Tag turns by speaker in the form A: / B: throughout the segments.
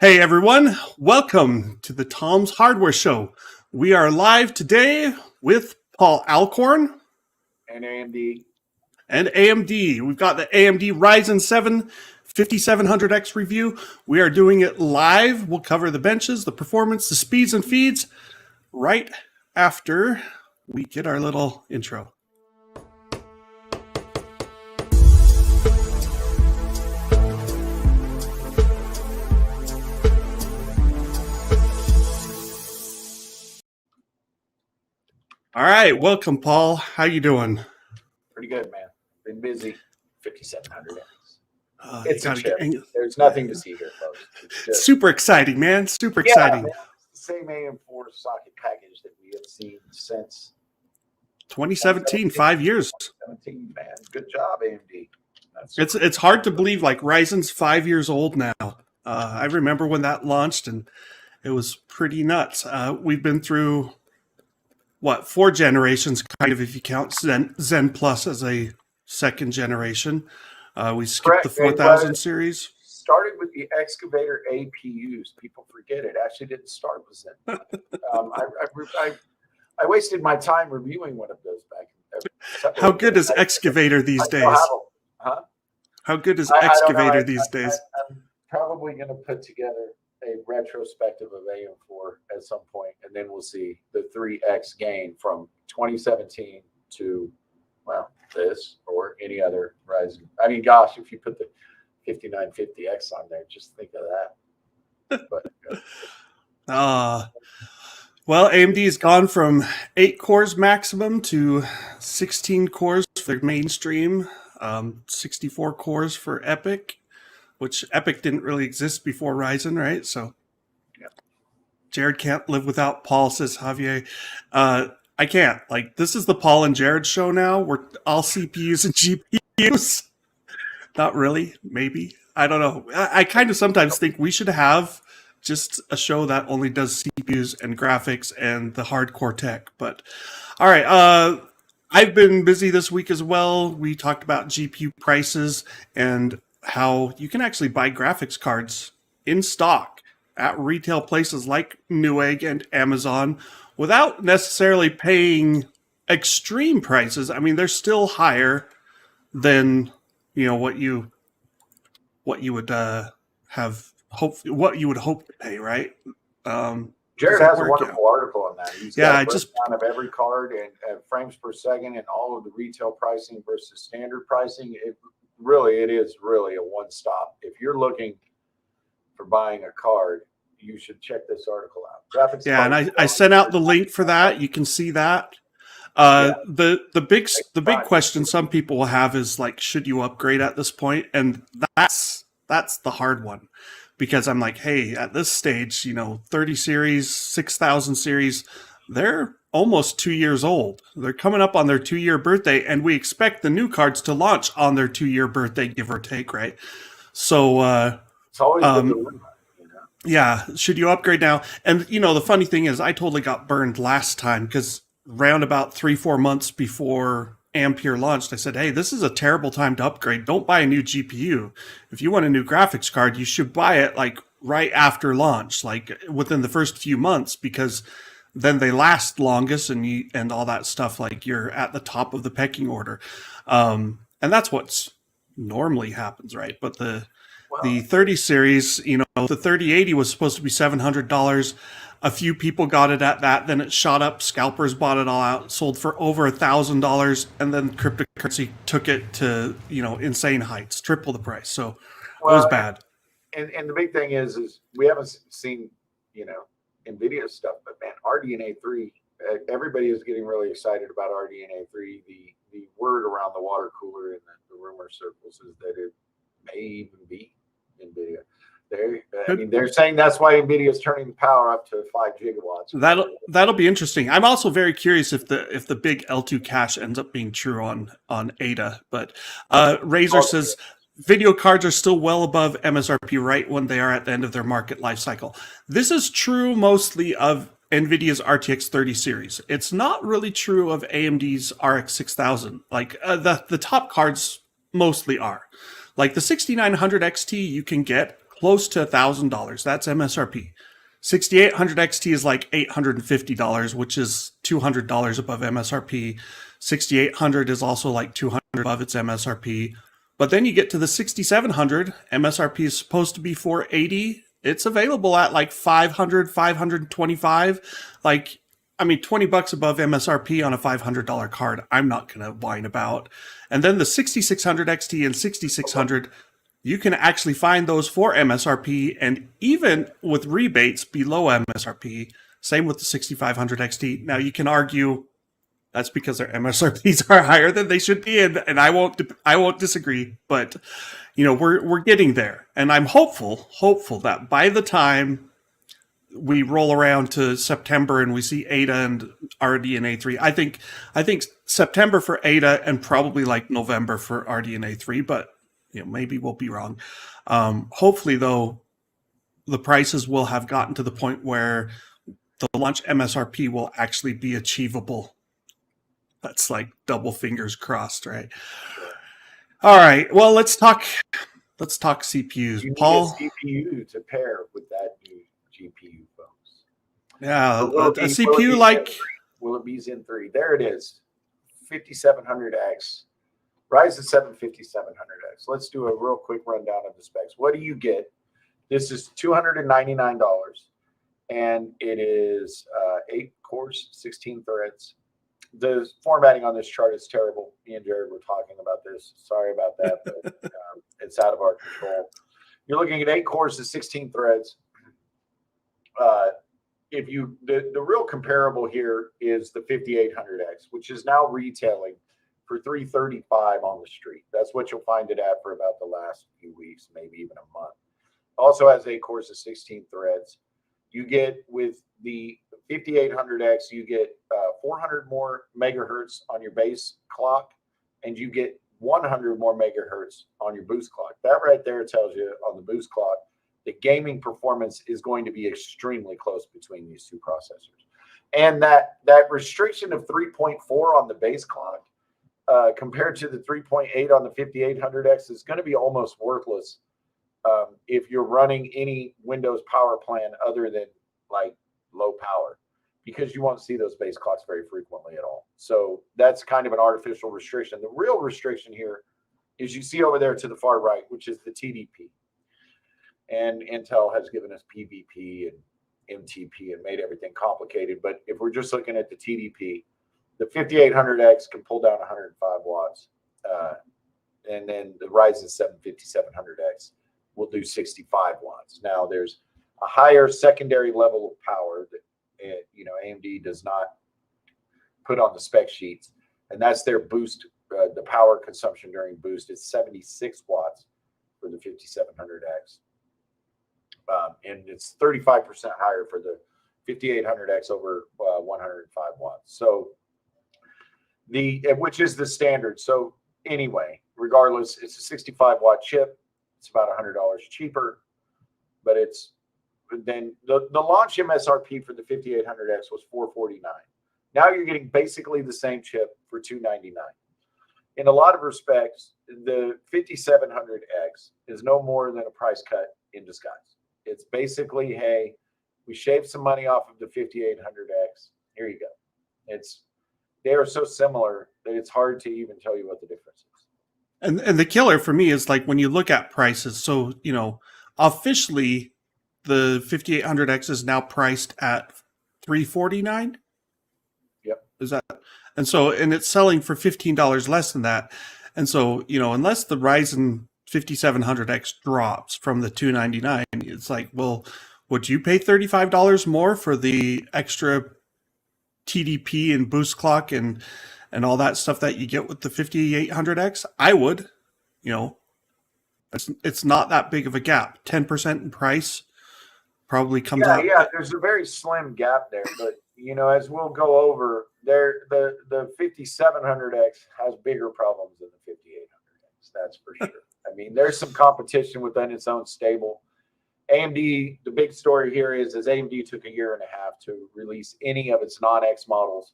A: Hey everyone, welcome to the Tom's Hardware Show. We are live today with Paul Alcorn
B: and AMD.
A: And AMD. We've got the AMD Ryzen 7 5700X review. We are doing it live. We'll cover the benches, the performance, the speeds and feeds right after we get our little intro. All right, welcome, Paul. How you doing?
B: Pretty good, man. Been busy. 5700X.
A: It's
B: a chip. There's nothing to see here, folks.
A: Super exciting, man. Super exciting.
B: Man. It's the same AM4 socket package that we have seen since
A: 2017, 5 years.
B: 2017, man. Good job, AMD.
A: It's hard to believe, like, Ryzen's 5 years old now. I remember when that launched, and it was pretty nuts. We've been through, 4 generations, kind of, if you count Zen Plus as a second generation. We skipped the 4000 series.
B: Started with the Excavator APUs. People forget it. Actually didn't start with Zen. I wasted my time reviewing one of those back.
A: How good is Excavator these days? How good is Excavator these days?
B: I'm probably going to put together a retrospective of AM4 at some point, and then we'll see the 3x gain from 2017 to, this or any other Ryzen. I mean, gosh, if you put the 5950X on there, just think of that.
A: Well, AMD has gone from 8 cores maximum to 16 cores for mainstream, 64 cores for Epic, which Epic didn't really exist before Ryzen, right? So Jared can't live without Paul, says Javier. I can't. Like, this is the Paul and Jared show now. We're all CPUs and GPUs. Not really. Maybe. I don't know. I kind of sometimes think we should have just a show that only does CPUs and graphics and the hardcore tech. But, all right. I've been busy this week as well. We talked about GPU prices and how you can actually buy graphics cards in stock at retail places like Newegg and Amazon without necessarily paying extreme prices. I mean, they're still higher than, what you would what you would hope to pay, right?
B: Jared has a wonderful article on that. He's got a
A: just
B: breakdown of every card and frames per second and all of the retail pricing versus standard pricing. It is really a one-stop. If you're looking for buying a card, you should check this article out. Graphics.
A: Yeah, and I sent out the link for that. You can see that. The big question some people will have is, like, should you upgrade at this point? And that's the hard one, because I'm like, hey, at this stage, 30 series, 6000 series, they're almost 2 years old. They're coming up on their 2-year birthday, and we expect the new cards to launch on their 2-year birthday, give or take, right? So
B: it's always good to learn.
A: Yeah, should you upgrade now? And, the funny thing is, I totally got burned last time, because round about 3-4 months before Ampere launched, I said, hey, this is a terrible time to upgrade. Don't buy a new GPU. If you want a new graphics card, you should buy it, like, right after launch, like within the first few months, because then they last longest and all that stuff. Like, you're at the top of the pecking order. And that's what's normally happens, right? But the 30 series, the 3080 was supposed to be $700. A few people got it at that. Then it shot up. Scalpers bought it all out, sold for over $1,000. And then cryptocurrency took it to, insane heights, triple the price. So it was bad.
B: And the big thing is we haven't seen, NVIDIA stuff, but man, RDNA 3, everybody is getting really excited about RDNA 3. The word around the water cooler in the rumor circles is that it may even be NVIDIA. They're saying that's why NVIDIA is turning the power up to 5 gigawatts.
A: That'll be interesting. I'm also very curious if the big L2 cache ends up being true on Ada. But Razor says video cards are still well above MSRP right when they are at the end of their market life cycle. This is true mostly of NVIDIA's RTX 30 series. It's not really true of AMD's RX 6000. Like, the top cards mostly are. Like the 6900 XT you can get close to $1,000. That's MSRP. 6800 XT is like $850, which is $200 above MSRP. 6800 is also like $200 above its MSRP. But then you get to the 6700, MSRP is supposed to be $480. It's available at like $500, $525. Like, I mean, $20 above MSRP on a $500 card, I'm not going to whine about. And then the 6600 XT and 6600, you can actually find those for MSRP, and even with rebates below MSRP. Same with the 6500 XT. Now, you can argue that's because their MSRPs are higher than they should be, and I won't disagree. But you know, we're getting there, and I'm hopeful that by the time we roll around to September and we see ADA and RDNA 3, I think September for ADA and probably like November for RDNA 3, but you know, maybe we'll be wrong. Hopefully, though, the prices will have gotten to the point where the launch MSRP will actually be achievable. That's like double fingers crossed, right? All right. Well, let's talk CPUs.
B: You
A: Paul,
B: need a CPU to pair with that new GPU, folks.
A: yeah, a CPU like
B: will it be Zen 3? There it is, 5700X. Ryzen 7 5700X. Let's do a real quick rundown of the specs. What do you get? This is $299, and it is 8 cores, 16 threads. The formatting on this chart is terrible. Me and Jared were talking about this. Sorry about that, but it's out of our control. You're looking at 8 cores to 16 threads. The real comparable here is the 5800X, which is now retailing for $335 on the street. That's what you'll find it at for about the last few weeks, maybe even a month. Also has 8 cores of 16 threads. You get with the 5800X, you get 400 more megahertz on your base clock, and you get 100 more megahertz on your boost clock. That right there tells you on the boost clock, the gaming performance is going to be extremely close between these two processors. And that restriction of 3.4 on the base clock compared to the 3.8 on the 5800X is going to be almost worthless if you're running any Windows power plan other than like low power, because you won't see those base clocks very frequently at all. So that's kind of an artificial restriction. The real restriction here is you see over there to the far right, which is the TDP. And Intel has given us PVP and MTP and made everything complicated. But if we're just looking at the TDP, the 5800X can pull down 105 watts. And then the Ryzen 7 5700X will do 65 watts. Now, there's a higher secondary level of power that AMD does not put on the spec sheets, and that's their boost. The power consumption during boost is 76 watts for the 5700X, and it's 35% higher for the 5800X over 105 watts. So which is the standard. So anyway, regardless, it's a 65 watt chip. It's about $100 cheaper, but it's then the launch MSRP for the 5800X was $449. Now you're getting basically the same chip for $299. In a lot of respects, the 5700X is no more than a price cut in disguise. It's basically, hey, we shaved some money off of the 5800X. Here you go. They are so similar that it's hard to even tell you what the difference is.
A: And the killer for me is like when you look at prices. So, officially the 5800X is now priced at $349.
B: Yep.
A: Is that? And it's selling for $15 less than that. And so, unless the Ryzen 5700X drops from the $299, it's like, well, would you pay $35 more for the extra TDP and boost clock and all that stuff that you get with the 5800X? I would. It's not that big of a gap. 10% in price probably comes out.
B: Yeah, there's a very slim gap there, but as we'll go over, the 5700X has bigger problems than the 5800X. That's for sure. I mean, there's some competition within its own stable. AMD, the big story here is AMD took a year and a half to release any of its non-X models,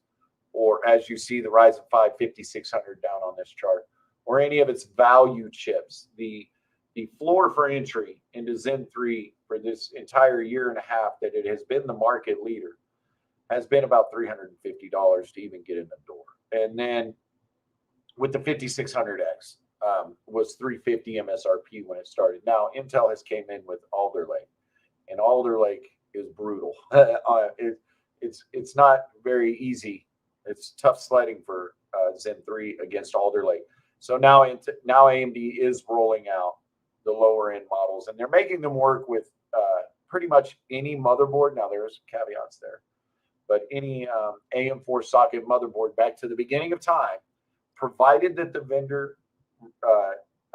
B: or as you see the Ryzen 5 5600 down on this chart, or any of its value chips. The the floor for entry into Zen 3 for this entire year and a half that it has been the market leader has been about $350 to even get in the door. And then with the 5600X, was 350 MSRP when it started. Now Intel has came in with Alder Lake, and Alder Lake is brutal. It's not very easy. It's tough sledding for Zen 3 against Alder Lake. So now AMD is rolling out the lower end models, and they're making them work with pretty much any motherboard. Now there's caveats there, but any AM4 socket motherboard back to the beginning of time, provided that the vendor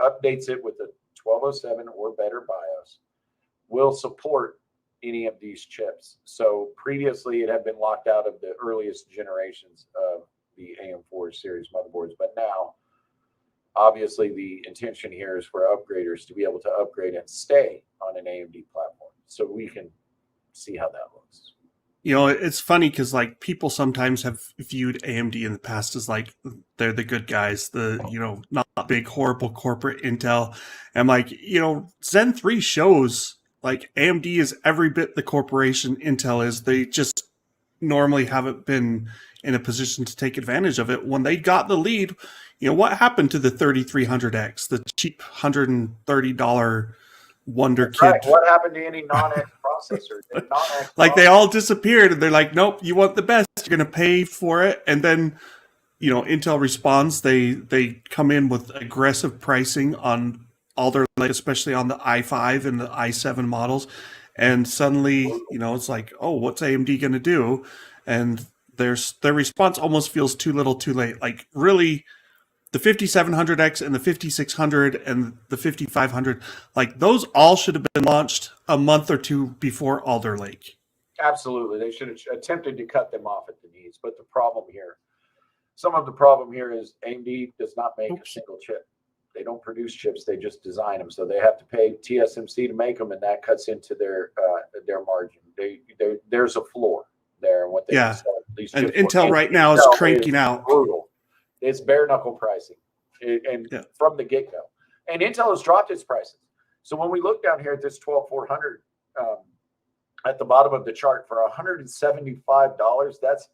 B: updates it with a 1207 or better BIOS, will support any of these chips. So previously it had been locked out of the earliest generations of the AM4 series motherboards, but now obviously the intention here is for upgraders to be able to upgrade and stay on an AMD platform. So we can see how that looks.
A: You know, it's funny because like people sometimes have viewed AMD in the past as like they're the good guys, the, you know, not big horrible corporate Intel. And like, you know, Zen 3 shows like AMD is every bit the corporation Intel is. They just normally haven't been in a position to take advantage of it. When they got the lead, you know, what happened to the 3300X, the cheap $130 wonder
B: That's
A: kid?
B: right. What happened to any non-X processor?
A: Like they all disappeared, and they're like, nope, you want the best, you're going to pay for it. And then, you know, Intel responds. They come in with aggressive pricing on all their, like, especially on the i5 and the i7 models. And suddenly, you know, it's like, oh, what's AMD going to do? And their response almost feels too little too late. Like really, the 5700X and the 5600 and the 5500, like those all should have been launched a month or two before Alder Lake.
B: Absolutely. They should have attempted to cut them off at the knees. But some of the problem here is AMD does not make a single chip. They don't produce chips. They just design them. So they have to pay TSMC to make them, and that cuts into their margin. There's a floor there. And what they sell these chips
A: and Intel right now is cranking out.
B: Brutal. It's bare knuckle pricing, from the get go. And Intel has dropped its prices. So when we look down here at this 12400 at the bottom of the chart for $175,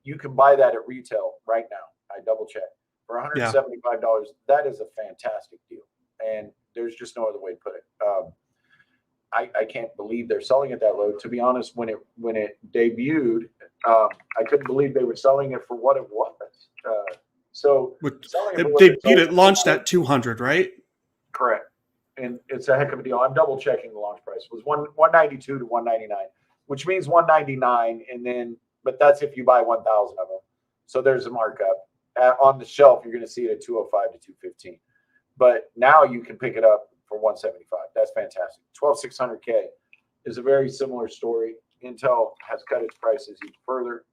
B: you can buy that at retail right now. I double checked for $175. That is a fantastic deal, and there's just no other way to put it. I can't believe they're selling it that low. To be honest, when it debuted, I couldn't believe they were selling it for what it was. So
A: it launched at 200, right?
B: Correct. And it's a heck of a deal. I'm double checking the launch price. It was 192 to 199, which means 199, but that's if you buy 1,000 of them. So there's a markup. On the shelf, you're going to see it at 205 to 215. But now you can pick it up for 175. That's fantastic. 12600K is a very similar story. Intel has cut its prices even further.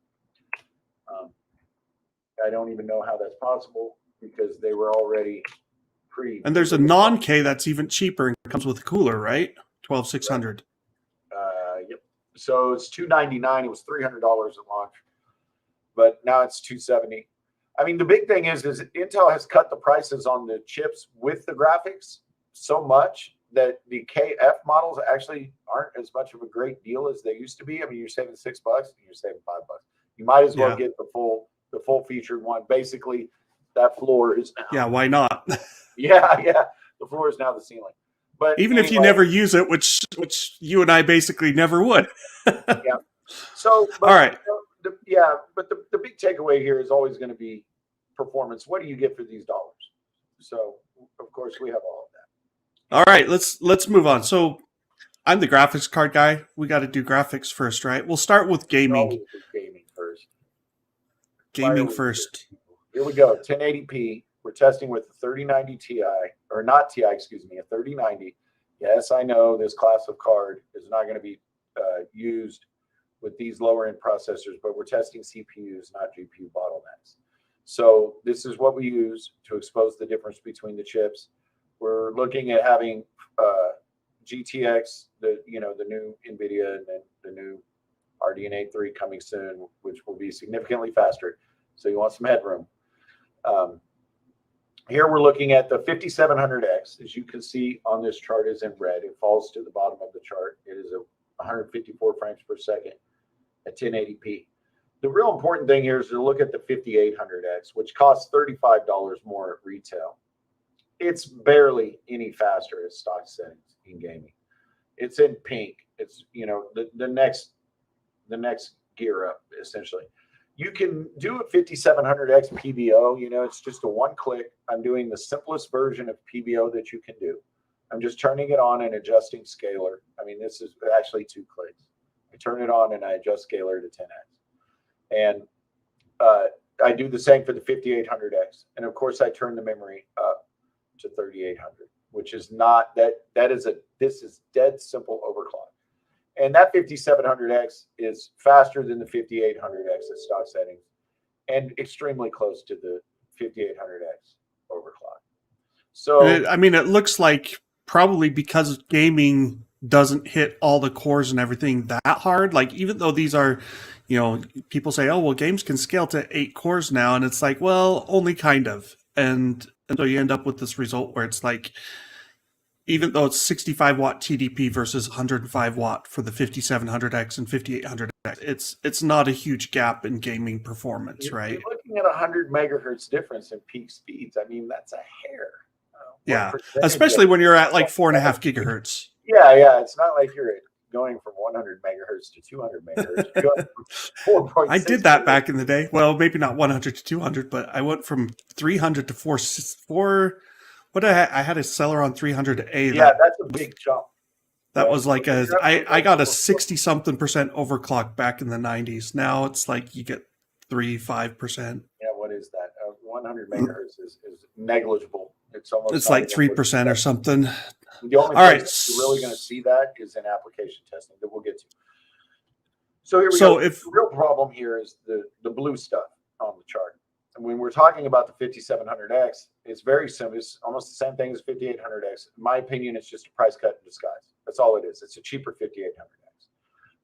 B: I don't even know how that's possible because they were already pretty.
A: And there's a non-K that's even cheaper and comes with a cooler, right? 12600.
B: Yep. So it's $299. It was $300 at launch, but now it's $270. I mean, the big thing is Intel has cut the prices on the chips with the graphics so much that the KF models actually aren't as much of a great deal as they used to be. I mean, you're saving $6 and you're saving $5. You might as well get the full featured one. Basically, that floor is now.
A: Yeah, why not?
B: Yeah. The floor is now the ceiling. But
A: even if you never use it, which you and I basically never would.
B: Yeah. So,
A: all right.
B: But the big takeaway here is always going to be performance. What do you get for these dollars? So, of course, we have all of that.
A: All right, let's move on. So, I'm the graphics card guy. We got to do graphics first, right? We'll start with gaming. Gaming first.
B: Here we go. 1080p. We're testing with the 3090 Ti, or not Ti, excuse me, a 3090. Yes, I know this class of card is not going to be used with these lower end processors, but we're testing CPUs, not GPU bottlenecks. So this is what we use to expose the difference between the chips. We're looking at having GTX, the new NVIDIA, and then the new RDNA 3 coming soon, which will be significantly faster. So you want some headroom. Here we're looking at the 5700X. As you can see on this chart is in red. It falls to the bottom of the chart. It is a 154 frames per second at 1080p. The real important thing here is to look at the 5800X, which costs $35 more at retail. It's barely any faster at stock settings in gaming. It's in pink. It's, you know, the next gear up, essentially. You can do a 5700X PBO. You know, it's just a one click. I'm doing the simplest version of PBO that you can do. I'm just turning it on and adjusting scalar. I mean, this is actually 2 clicks. I turn it on and I adjust scalar to 10x. And I do the same for the 5800X. And of course, I turn the memory up to 3800, which is not this is dead simple overclock. And that 5700X is faster than the 5800X at stock settings and extremely close to the 5800X overclock. So,
A: I mean, it looks like probably because gaming doesn't hit all the cores and everything that hard. Like, even though these are, you know, people say, oh, well, games can scale to 8 cores now. And it's like, well, only kind of. And so you end up with this result where it's like, even though it's 65 watt TDP versus 105 watt for the 5700X and 5800X, it's not a huge gap in gaming performance, right?
B: You're looking at 100 megahertz difference in peak speeds. I mean, that's a hair.
A: Yeah, especially when you're at like 4.5 gigahertz.
B: Yeah. It's not like you're going from 100 megahertz to 200 megahertz. You're going from 4.6
A: I did that back in the day. Well, maybe not 100 to 200, but I went from 300 to 4. What I had a Celeron 300A.
B: Yeah, that's a big jump.
A: That was like I got a 60-something% overclock back in the 90s. Now it's like you get 3-5%.
B: Yeah, what is that? 100 megahertz is negligible.
A: It's like 3% or something.
B: The only place you're really going to see that is in application testing that we'll get to. So here we go. The real problem here is the blue stuff on the chart. And when we're talking about the 5700X, it's very simple. It's almost the same thing as 5800X. In my opinion, it's just a price cut in disguise. That's all it is. It's a cheaper 5800X,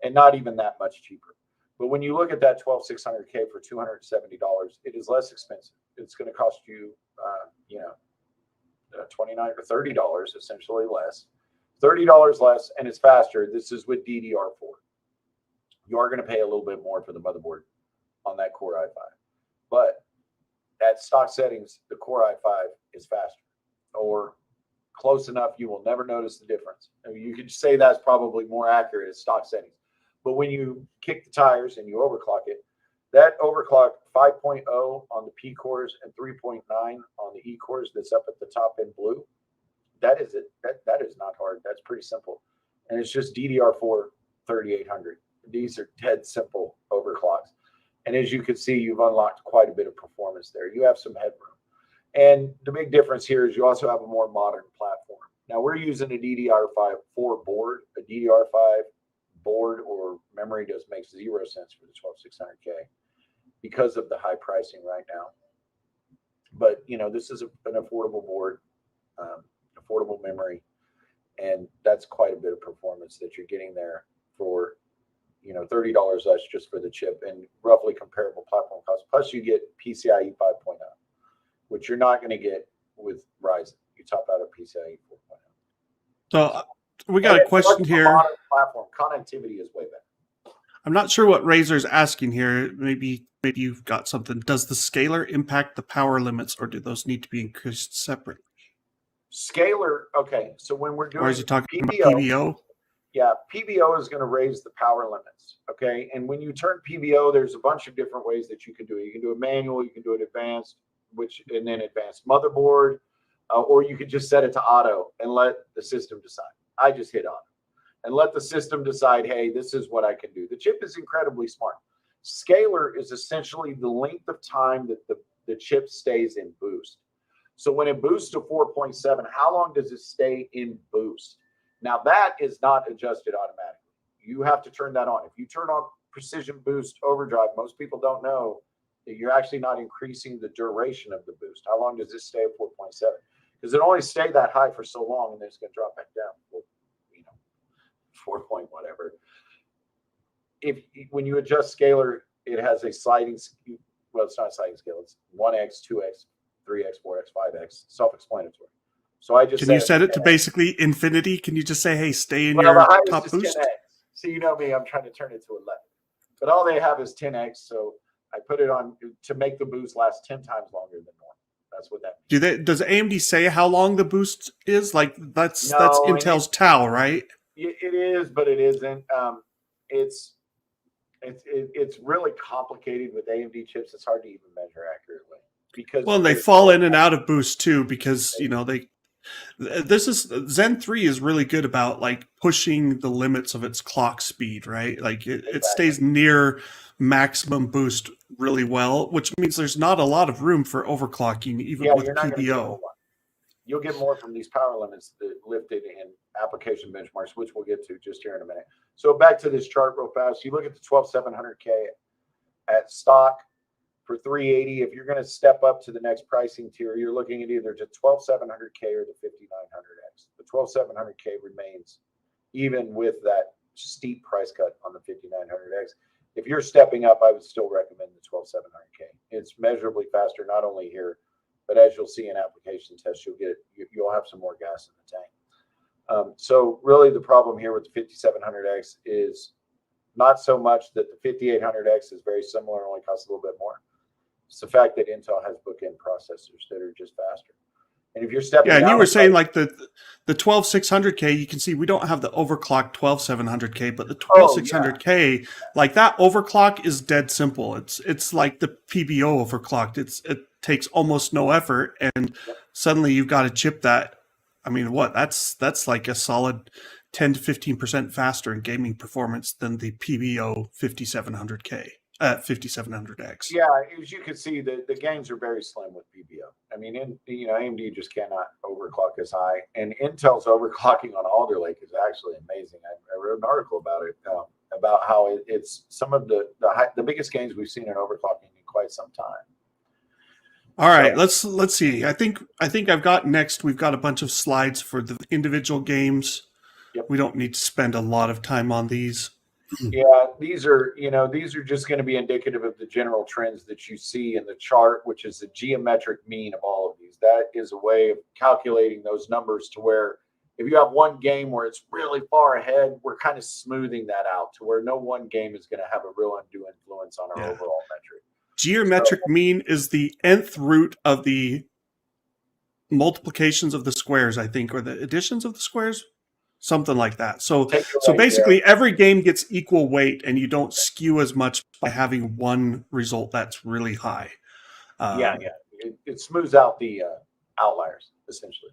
B: and not even that much cheaper. But when you look at that 12600K for $270, it is less expensive. It's going to cost you, $29 or $30 essentially less. $30 less, and it's faster. This is with DDR4. You are going to pay a little bit more for the motherboard on that Core i5, but at stock settings, the Core i5 is faster, or close enough you will never notice the difference. I mean, you could say that's probably more accurate at stock settings. But when you kick the tires and you overclock it, that overclock 5.0 on the P cores and 3.9 on the E cores that's up at the top in blue, that is it. That is not hard. That's pretty simple. And it's just DDR4 3800. These are dead simple overclocks. And as you can see, you've unlocked quite a bit of performance there. You have some headroom. And the big difference here is you also have a more modern platform. Now, we're using a DDR4 board. A DDR5 board or memory just makes 0 sense for the 12600K because of the high pricing right now. But, you know, this is an affordable board, affordable memory, and that's quite a bit of performance that you're getting there for, $30 less just for the chip and roughly comparable platform costs. Plus, you get PCIe 5.0, which you're not going to get with Ryzen. You top out at PCIe 4.0.
A: So we got a question here.
B: Modern platform connectivity is way better.
A: I'm not sure what Razor's asking here. Maybe you've got something. Does the scalar impact the power limits, or do those need to be increased separately?
B: Scalar, okay. So when we're doing,
A: or is he talking about PBO?
B: Yeah, PBO is going to raise the power limits. Okay, and when you turn PBO, there's a bunch of different ways that you can do it. You can do it manual, you can do it advanced, and then advanced motherboard, or you could just set it to auto and let the system decide. I just hit auto and let the system decide, hey, this is what I can do. The chip is incredibly smart. Scalar is essentially the length of time that the chip stays in boost. So when it boosts to 4.7, how long does it stay in boost? Now, that is not adjusted automatically. You have to turn that on. If you turn on precision boost overdrive, most people don't know that you're actually not increasing the duration of the boost. How long does this stay at 4.7? Because it only stayed that high for so long, and then it's going to drop back down. 4 point whatever. When you adjust scalar, it has a sliding. Well, it's not a sliding scale. It's 1x, 2x, 3x, 4x, 5x, self-explanatory. So I just
A: Can you set it to basically infinity? Can you just say, hey, stay in your
B: the highest
A: top
B: is
A: boost?
B: 10x. So you know me, I'm trying to turn it to 11. But all they have is 10x, so I put it on to make the boost last 10 times longer than normal. That's what that
A: means. Does AMD say how long the boost is? Like that's
B: No,
A: Intel's Tau, right?
B: It is, but it isn't. It's really complicated with AMD chips. It's hard to even measure accurately because
A: Well, and they fall in and out of boost too because this is Zen 3 is really good about like pushing the limits of its clock speed, right? Like it stays near maximum boost really well, which means there's not a lot of room for overclocking even with PBO.
B: You'll get more from these power limits that lifted in application benchmarks, which we'll get to just here in a minute. So back to this chart real fast. You look at the 12700K at stock for 380. If you're going to step up to the next pricing tier, you're looking at either the 12700K or the 5900X. The 12700K remains even with that steep price cut on the 5900X. If you're stepping up, I would still recommend the 12700K. It's measurably faster, not only here, but as you'll see in application tests, you'll have some more gas in the tank. So really the problem here with the 5700X is not so much that the 5800X is very similar, only costs a little bit more. It's the fact that Intel has bookend processors that are just faster. And if you're stepping
A: and you were saying like the 12600K, you can see we don't have the overclocked 12700K, but the 12600K, like that overclock is dead simple. It's like the PBO overclocked. It takes almost no effort, and suddenly you've got a chip that, I mean, that's like a solid 10 to 15% faster in gaming performance than the PBO 5700K. 5700X.
B: Yeah, as you can see, the gains are very slim with PBO. I mean, AMD just cannot overclock as high, and Intel's overclocking on Alder Lake is actually amazing. I wrote an article about it, about how it's some of the biggest gains we've seen in overclocking in quite some time.
A: All right, let's see. I think I've got next. We've got a bunch of slides for the individual games. Yep. We don't need to spend a lot of time on these.
B: Yeah, these are just going to be indicative of the general trends that you see in the chart, which is the geometric mean of all of these. That is a way of calculating those numbers to where if you have one game where it's really far ahead, we're kind of smoothing that out to where no one game is going to have a real undue influence on our overall metric.
A: Geometric mean is the nth root of the multiplications of the squares, I think, or the additions of the squares. Something like that. So basically every game gets equal weight and you don't skew as much by having one result that's really high.
B: It smooths out the outliers, essentially.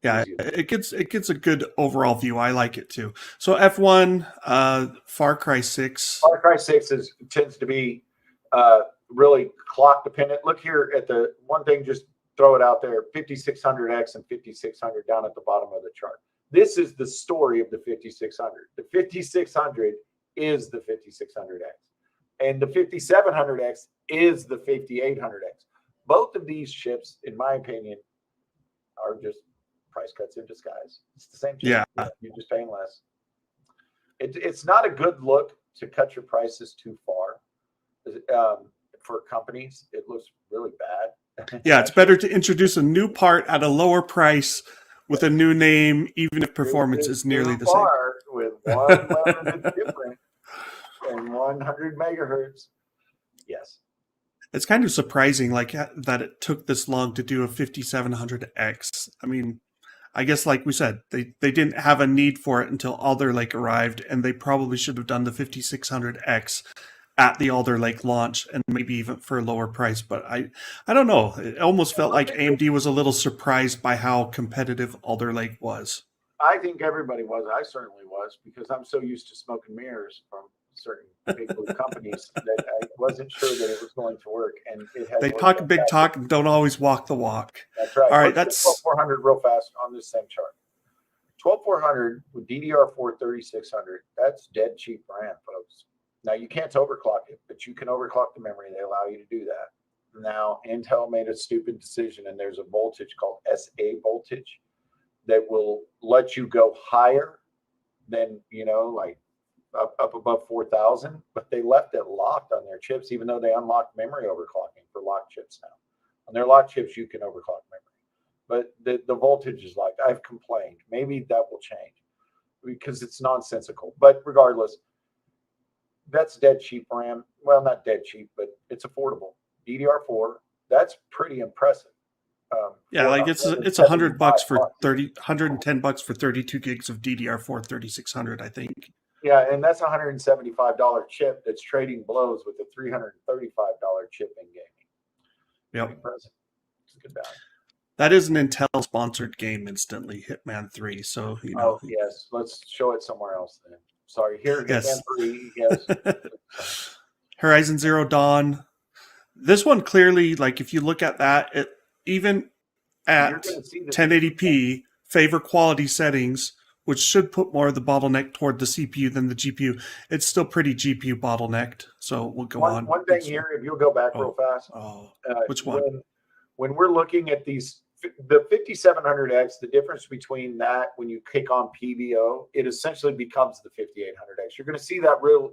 A: It gets a good overall view. I like it too. So F1, Far Cry 6.
B: Far Cry 6 tends to be really clock dependent. Look here at the one thing, just throw it out there, 5600X and 5600 down at the bottom of the chart. This is the story of the 5600. The 5600 is the 5600X. And the 5700X is the 5800X. Both of these chips, in my opinion, are just price cuts in disguise. It's the same chip.
A: Yeah.
B: You're just paying less. It's not a good look to cut your prices too far. For companies, it looks really bad.
A: Yeah, it's better to introduce a new part at a lower price with a new name, even if performance is nearly the same.
B: With one letter that's different and 100 megahertz. Yes.
A: It's kind of surprising like that it took this long to do a 5700X. I mean, I guess like we said, they didn't have a need for it until Alder Lake arrived, and they probably should have done the 5600X at the Alder Lake launch and maybe even for a lower price. But I don't know. It almost felt like AMD was a little surprised by how competitive Alder Lake was.
B: I think everybody was. I certainly was, because I'm so used to smoke and mirrors from certain big blue companies that I wasn't sure that it was going to work. And
A: they talk a big talk and don't always walk the walk.
B: That's right.
A: All right, that's
B: 12400 real fast on this same chart. 12400 with DDR4 3600. That's dead cheap RAM, folks. Now, you can't overclock it, but you can overclock the memory. They allow you to do that. Now, Intel made a stupid decision, and there's a voltage called SA voltage that will let you go higher than, like up above 4,000, but they left it locked on their chips, even though they unlocked memory overclocking for locked chips now. And there are a lot of chips you can overclock memory, but the voltage is like, I've complained. Maybe that will change because it's nonsensical. But regardless, that's dead cheap RAM. Well, not dead cheap, but it's affordable. DDR4, that's pretty impressive.
A: Yeah, like it's $100 for 110 bucks for 32 gigs of DDR4 3600, I think.
B: Yeah, and that's $175 chip that's trading blows with a $335 chip in gaming.
A: Yep.
B: Impressive. It's a good value.
A: That is an Intel sponsored game instantly, Hitman 3. So, you know.
B: Oh, yes. Let's show it somewhere else then. Sorry. Here,
A: Yes.
B: Hitman 3, yes.
A: Horizon Zero Dawn. This one clearly, like if you look at that, it even at 1080p favor quality settings, which should put more of the bottleneck toward the CPU than the GPU. It's still pretty GPU bottlenecked. So we'll go on.
B: One thing here, if you'll go back real fast.
A: Which one?
B: When we're looking at these, the 5700X, the difference between that when you kick on PBO, it essentially becomes the 5800X. You're going to see that real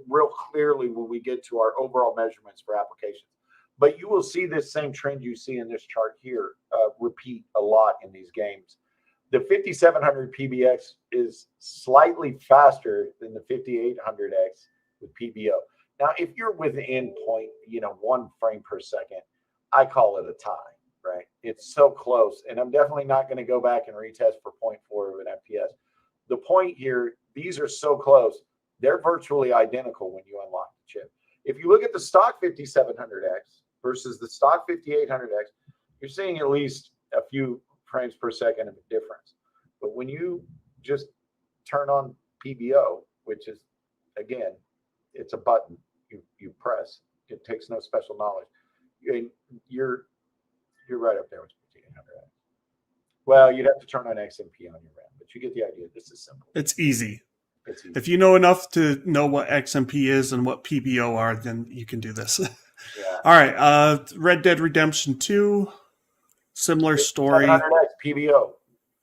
B: clearly when we get to our overall measurements for applications. But you will see this same trend you see in this chart here repeat a lot in these games. The 5700 PBX is slightly faster than the 5800X with PBO. Now, if you're within 1 frame per second, I call it a tie, right? It's so close. And I'm definitely not going to go back and retest for 0.4 of an FPS. The point here, these are so close, they're virtually identical when you unlock the chip. If you look at the stock 5700X versus the stock 5800X, you're seeing at least a few frames per second of a difference. But when you just turn on PBO, which is, again, it's a button you press. It takes no special knowledge. You're right up there with 5800X. Well, you'd have to turn on XMP on your RAM, but you get the idea. This is simple.
A: It's easy. If you know enough to know what XMP is and what PBO are, then you can do this.
B: Yeah.
A: All right. Red Dead Redemption 2, similar story.
B: 700X PBO.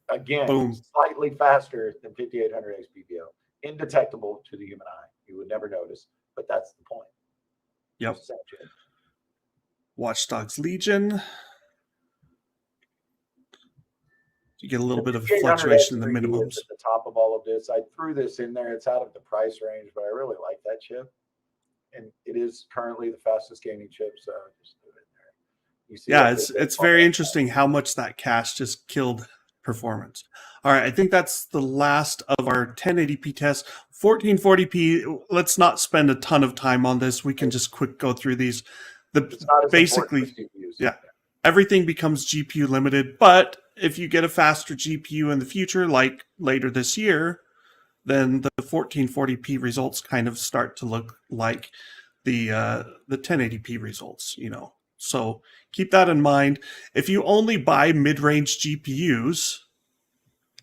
B: Again,
A: Boom.
B: Slightly faster than 5800X PBO. Indetectable to the human eye. You would never notice, but that's the point.
A: Yep. Watch Dogs Legion. You get a little bit of fluctuation in the minimums.
B: At the top of all of this, I threw this in there. It's out of the price range, but I really like that chip, and it is currently the fastest gaming chip. So just threw it in there. You see,
A: yeah, it's very interesting how much that cache just killed performance. All right, I think that's the last of our 1080p test. 1440p. Let's not spend a ton of time on this. We can just quick go through these. Basically, yeah, everything becomes GPU limited, but if you get a faster GPU in the future, like later this year, then the 1440p results kind of start to look like the 1080p results, So keep that in mind. If you only buy mid-range GPUs,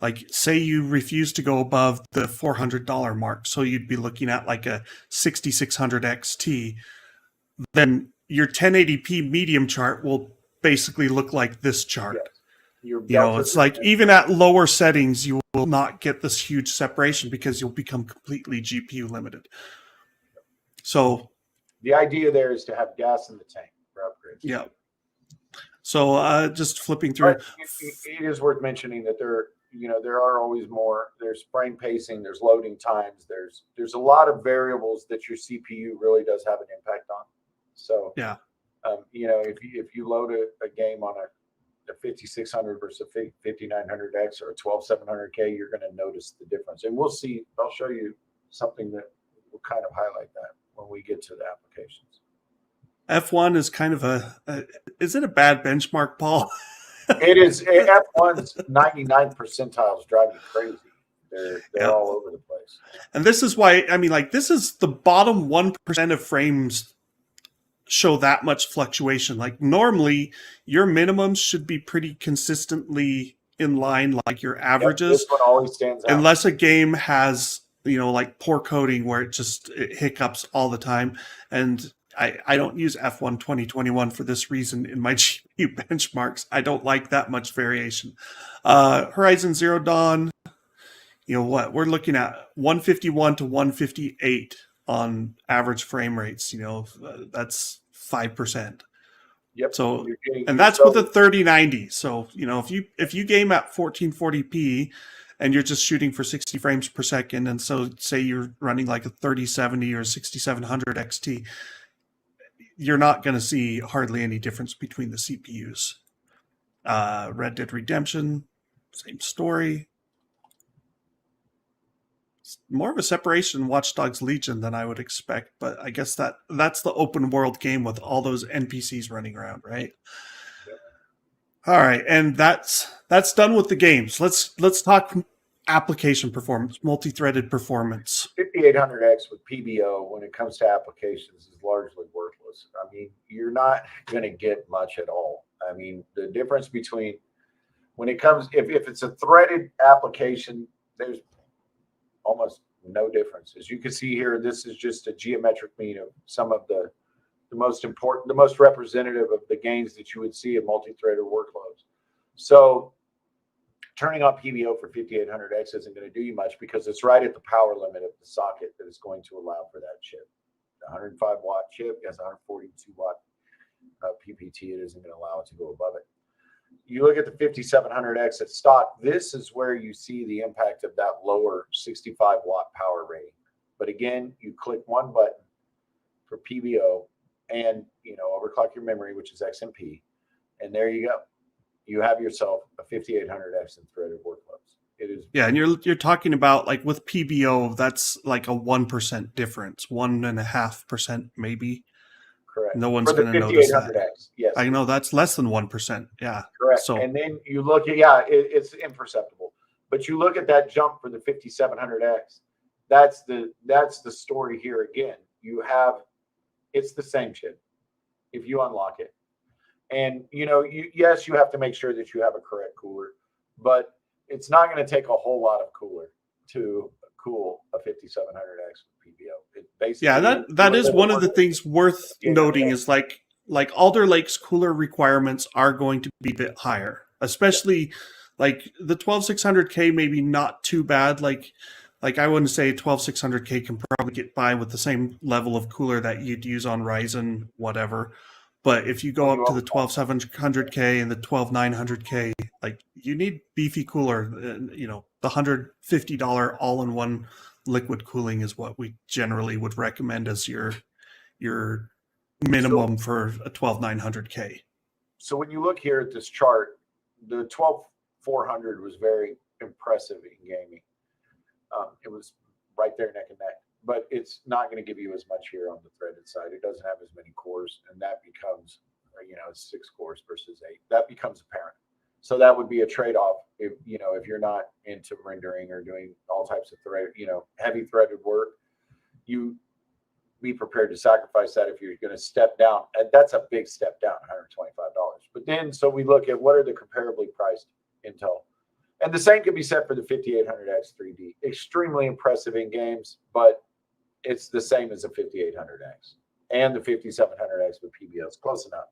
A: like say you refuse to go above the $400 mark, so you'd be looking at like a 6600 XT, then your 1080p medium chart will basically look like this chart.
B: Yes.
A: It's like even at lower settings, you will not get this huge separation because you'll become completely GPU limited. So
B: the idea there is to have gas in the tank for upgrades.
A: Yeah. So just flipping through.
B: But it is worth mentioning that there are always more. There's frame pacing, there's loading times, there's a lot of variables that your CPU really does have an impact on. So
A: yeah.
B: If you load a game on a 5600 versus a 5900X or a 12700K, you're going to notice the difference. And we'll see. I'll show you something that will kind of highlight that when we get to the applications.
A: F1 is kind of is it a bad benchmark, Paul?
B: It is. F1's 99th percentiles drive you crazy. They're all over the place.
A: And this is why, this is the bottom 1% of frames show that much fluctuation. Like normally your minimums should be pretty consistently in line, like your averages.
B: This one always stands out.
A: Unless a game has, like poor coding where it hiccups all the time. And I don't use F1 2021 for this reason in my GPU benchmarks. I don't like that much variation. Horizon Zero Dawn, we're looking at 151 to 158 on average frame rates. That's 5%.
B: Yep.
A: So,
B: You're getting,
A: and that's with a 3090. So, if you game at 1440p and you're just shooting for 60 frames per second, and so say you're running like a 3070 or 6700 XT, you're not going to see hardly any difference between the CPUs. Red Dead Redemption, same story. It's more of a separation in Watch Dogs Legion than I would expect, but I guess that's the open world game with all those NPCs running around, right?
B: Yep.
A: All right, and that's done with the games. Let's talk application performance, multi-threaded performance.
B: 5800X with PBO when it comes to applications is largely worthless. I mean, you're not going to get much at all. I mean, the difference between when it comes, if it's a threaded application, there's almost no difference. As you can see here, this is just a geometric mean of some of the most important, the most representative of the gains that you would see in multi-threaded workloads. So turning on PBO for 5800X isn't going to do you much because it's right at the power limit of the socket that is going to allow for that chip. The 105 watt chip has 142 watt PPT. It isn't going to allow it to go above it. You look at the 5700X at stock, this is where you see the impact of that lower 65 watt power rating. But again, you click one button for PBO and, overclock your memory, which is XMP. And there you go. You have yourself a 5800X in threaded workloads. It is.
A: Yeah, and you're talking about like with PBO, that's like a 1% difference, 1.5% maybe.
B: Correct.
A: No one's going to notice that.
B: Yes.
A: I know that's less than 1%. Yeah.
B: Correct.
A: So,
B: and then you look at, it's imperceptible. But you look at that jump for the 5700X. That's the story here again. It's the same chip if you unlock it. And, yes, you have to make sure that you have a correct cooler, but it's not going to take a whole lot of cooler to cool a 5700X with PBO. It basically,
A: that is one of the things worth noting is like Alder Lake's cooler requirements are going to be a bit higher, especially like the 12600K, maybe not too bad. Like I wouldn't say 12600K can probably get by with the same level of cooler that you'd use on Ryzen, whatever. But if you go up to the 12700K and the 12900K, like you need beefy cooler. The $150 all-in-one liquid cooling is what we generally would recommend as your minimum for a 12900K.
B: So when you look here at this chart, the 12400 was very impressive in gaming. It was right there neck and neck. But it's not going to give you as much here on the threaded side. It doesn't have as many cores, and that becomes, 6 cores versus 8. That becomes apparent. So that would be a trade-off if you're not into rendering or doing all types of heavy threaded work. You be prepared to sacrifice that if you're going to step down. And that's a big step down, $125. But then, so we look at what are the comparably priced Intel. And the same could be said for the 5800X 3D. Extremely impressive in games, but it's the same as a 5800X and the 5700X with PBO. It's close enough.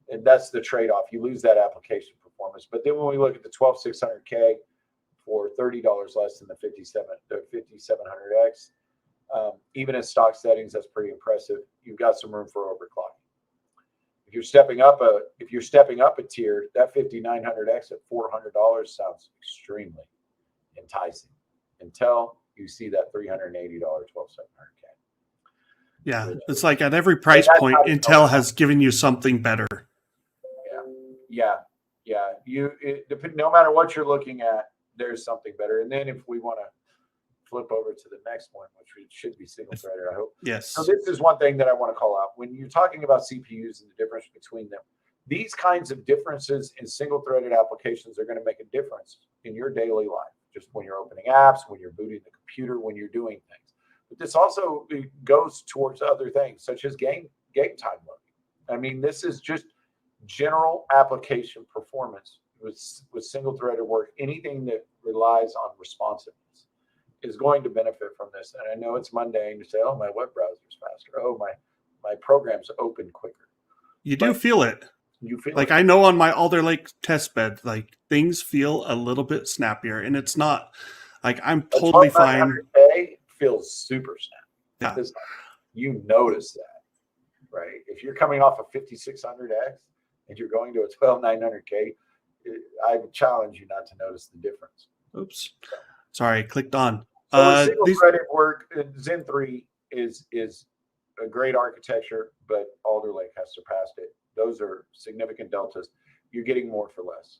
B: And that's the trade-off. You lose that application performance. But then when we look at the 12600K for $30 less than the 5700X, even in stock settings, that's pretty impressive. You've got some room for overclocking. If you're stepping up a tier, that 5900X at $400 sounds extremely enticing until you see that $380 12700K.
A: Yeah, it's like at every price point, Intel has given you something better.
B: Yeah. No matter what you're looking at, there's something better. And then if we want to flip over to the next one, which should be single-threaded, I hope.
A: Yes.
B: So this is one thing that I want to call out. When you're talking about CPUs and the difference between them, these kinds of differences in single-threaded applications are going to make a difference in your daily life, just when you're opening apps, when you're booting the computer, when you're doing things. But this also goes towards other things, such as game time loading. I mean, this is just general application performance with single-threaded work. Anything that relies on responsiveness is going to benefit from this. And I know it's mundane to say, oh, my web browser's faster. Oh, my programs open quicker.
A: You do feel it.
B: You feel
A: like
B: it.
A: I know on my Alder Lake test bed, like things feel a little bit snappier, and it's not like I'm totally fine.
B: Feels super snappy.
A: Yeah.
B: You notice that. right? If you're coming off a 5600X and you're going to a 12900K, I would challenge you not to notice the difference.
A: Oops. Sorry, I clicked on.
B: So the single threaded work, Zen 3 is a great architecture, but Alder Lake has surpassed it. Those are significant deltas. You're getting more for less.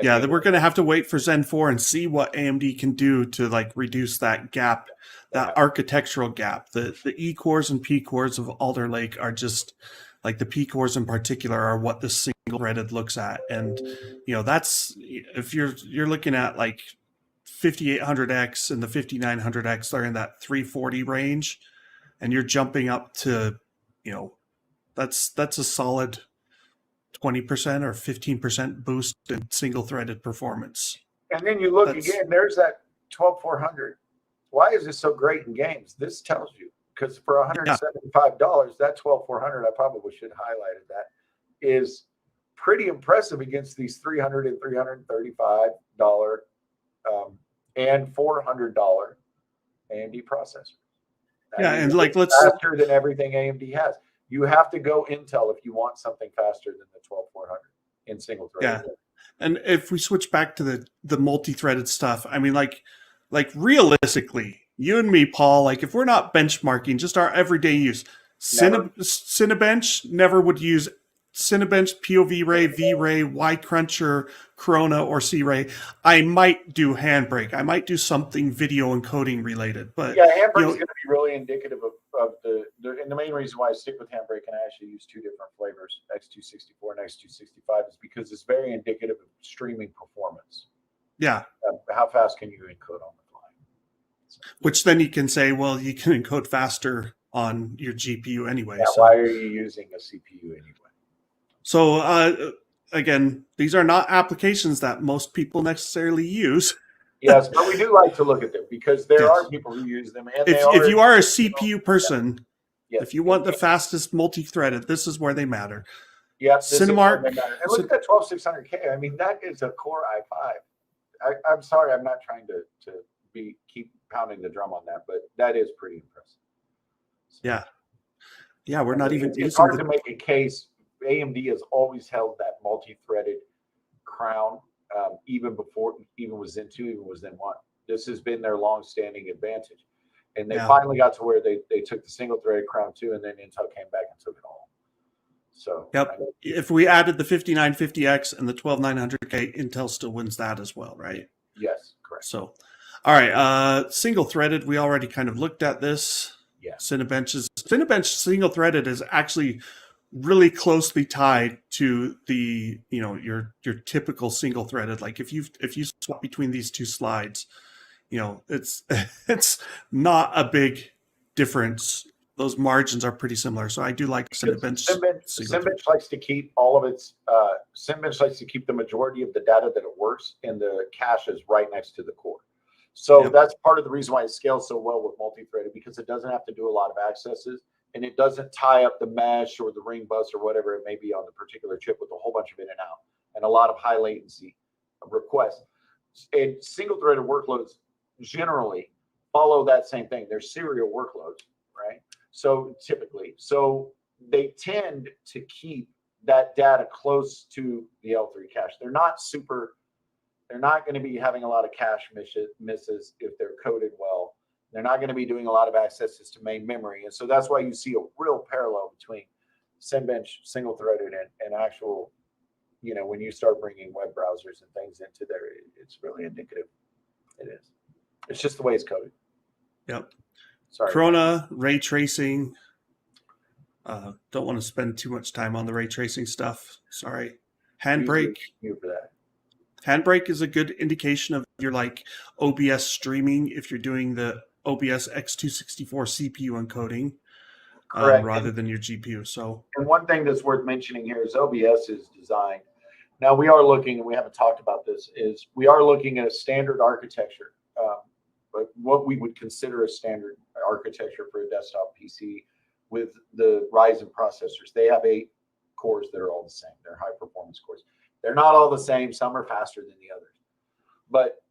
A: Yeah, we're going to have to wait for Zen 4 and see what AMD can do to like reduce that gap, that architectural gap. The E cores and P cores of Alder Lake are just like the P cores in particular are what the single threaded looks at. And, you know, that's if you're looking at like 5800X and the 5900X, they're in that 340 range, and you're jumping up to, you know, that's a solid 20% or 15% boost in single threaded performance.
B: And then you look again, there's that 12400. Why is this so great in games? This tells you, because for $175, that 12400, I probably should have highlighted that, is pretty impressive against these $300 and $335 and $400 AMD processors.
A: Yeah, and like let's
B: faster than everything AMD has. You have to go Intel if you want something faster than the 12400 in single thread.
A: Yeah, and if we switch back to the multi-threaded stuff, I mean, like realistically, you and me, Paul, like if we're not benchmarking, just our everyday use, Cinebench never would use Cinebench, POV Ray, V-Ray, Y-Cruncher, Corona, or C-Ray. I might do Handbrake. I might do something video encoding related. But
B: yeah, Handbrake is going to be really indicative of and the main reason why I stick with Handbrake and I actually use two different flavors, X264 and X265, is because it's very indicative of streaming performance.
A: Yeah.
B: How fast can you encode on the fly? So,
A: which then you can say, well, you can encode faster on your GPU anyway.
B: Yeah,
A: so.
B: Why are you using a CPU anyway?
A: So, again, these are not applications that most people necessarily use.
B: Yes, but we do like to look at them because there are people who use them. And
A: if you are a CPU person, if you want the fastest multi-threaded, this is where they matter.
B: Yeah,
A: Cinemark.
B: And look at that 12600K. I mean, that is a Core i5. I'm sorry, I'm not trying to keep pounding the drum on that, but that is pretty impressive.
A: So, yeah, we're not even.
B: It's hard to make a case. AMD has always held that multi-threaded crown, even with Zen 2, even with Zen 1. This has been their long-standing advantage. And they finally got to where they took the single-threaded crown too, and then Intel came back and took it all. So
A: if we added the 5950X and the 12900K, Intel still wins that as well, right?
B: Yes, correct.
A: So, all right, single-threaded, we already kind of looked at this.
B: Yeah.
A: Cinebench single-threaded is actually really closely tied to the your typical single threaded. Like if you swap between these two slides, it's not a big difference. Those margins are pretty similar, so I do like Cinebench.
B: Cinebench likes to keep all of its Cinebench likes to keep the majority of the data that it works in the caches right next to the core. So that's part of the reason why it scales so well with multi-threaded, because it doesn't have to do a lot of accesses. And it doesn't tie up the mesh or the ring bus or whatever it may be on the particular chip with a whole bunch of in and out and a lot of high latency requests. And single threaded workloads generally follow that same thing. They're serial workloads, right? So typically, they tend to keep that data close to the L3 cache. They're not going to be having a lot of cache misses if they're coded well. They're not going to be doing a lot of accesses to main memory. And so that's why you see a real parallel between Cinebench single-threaded and actual, when you start bringing web browsers and things into there, it's really indicative. It is. It's just the way it's coded.
A: Yep.
B: Sorry.
A: Corona, ray tracing. Don't want to spend too much time on the ray tracing stuff. Sorry. Handbrake.
B: You for that.
A: Handbrake is a good indication of your OBS streaming if you're doing the OBS X264 CPU encoding rather than your GPU. So,
B: and one thing that's worth mentioning here is OBS is designed. Now we are looking, and we haven't talked about this, is we are looking at a standard architecture, but what we would consider a standard architecture for a desktop PC with the Ryzen processors. They have 8 cores that are all the same. They're high performance cores. They're not all the same. Some are faster than the others. But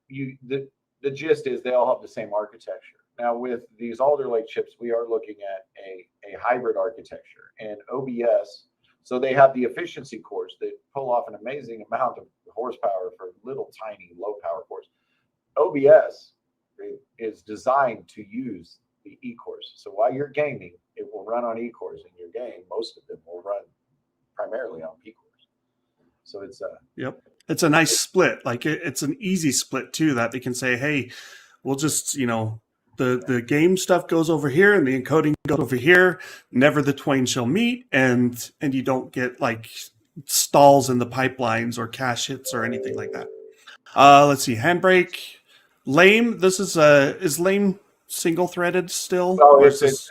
B: the gist is they all have the same architecture. Now with these Alder Lake chips, we are looking at a hybrid architecture and OBS. So they have the efficiency cores that pull off an amazing amount of horsepower for little tiny low power cores. OBS is designed to use the E-cores. So while you're gaming, it will run on E-cores in your game. Most of them will run primarily on P-cores. So it's
A: yep. It's a nice split. Like it's an easy split too, that they can say, hey, we'll just, the game stuff goes over here and the encoding goes over here. Never the twain shall meet, and you don't get like stalls in the pipelines or cache hits or anything like that. Let's see, handbrake, lame. This is lame single threaded still?
B: Well, this is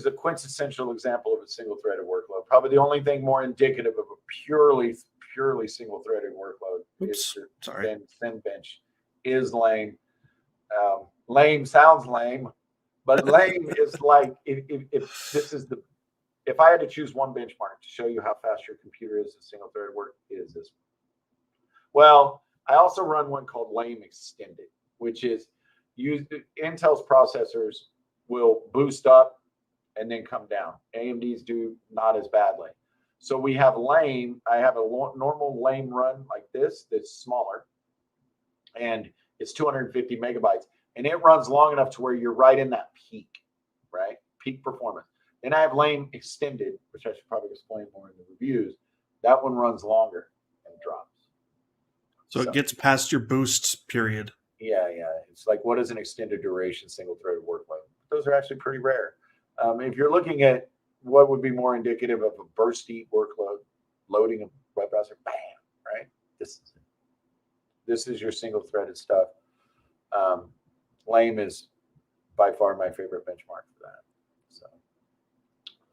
B: a quintessential example of a single threaded workload. Probably the only thing more indicative of a purely single threaded workload than bench is lame. Lame sounds lame, but lame is like if I had to choose one benchmark to show you how fast your computer is in single threaded work, it is this one. Well, I also run one called lame extended, which is Intel's processors will boost up and then come down. AMD's do not as badly. So we have lame. I have a normal lame run like this that's smaller, and it's 250 megabytes, and it runs long enough to where you're right in that peak, right? Peak performance. Then I have lame extended, which I should probably explain more in the reviews. That one runs longer and drops.
A: So it gets past your boost period.
B: Yeah. It's like, what is an extended duration single-threaded workload? Those are actually pretty rare. If you're looking at what would be more indicative of a bursty workload, loading a web browser, bam, right? This is your single-threaded stuff. Lame is by far my favorite benchmark for that. So,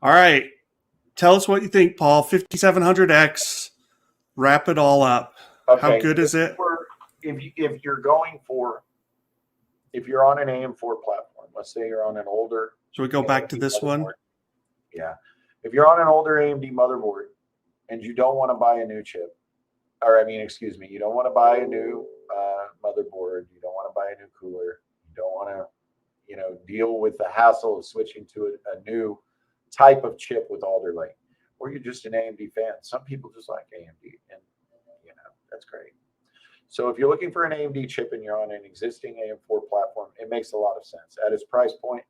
A: all right, tell us what you think, Paul. 5700X, wrap it all up. Okay. How good is it?
B: If you're on an AM4 platform, let's say you're on an older.
A: Should we go back to this one?
B: Yeah. If you're on an older AMD motherboard and you don't want to buy a new chip, you don't want to buy a new motherboard, you don't want to buy a new cooler, you don't want to, deal with the hassle of switching to a new type of chip with Alder Lake, or you're just an AMD fan. Some people just like AMD, and that's great. So if you're looking for an AMD chip and you're on an existing AM4 platform, it makes a lot of sense. At its price point,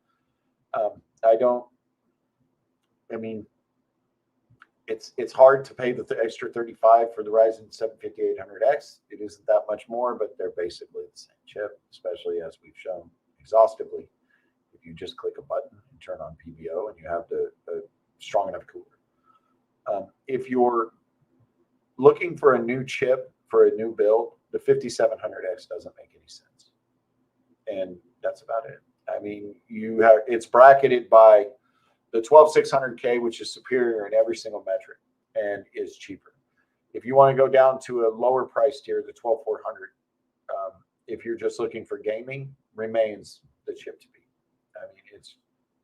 B: it's hard to pay the extra $35 for the Ryzen 7 5800X. It isn't that much more, but they're basically the same chip, especially as we've shown exhaustively. If you just click a button and turn on PBO and you have the strong enough cooler. If you're looking for a new chip for a new build, the 5700X doesn't make any sense. And that's about it. It's bracketed by the 12600K, which is superior in every single metric and is cheaper. If you want to go down to a lower price tier, the 12400, if you're just looking for gaming, remains the chip to beat.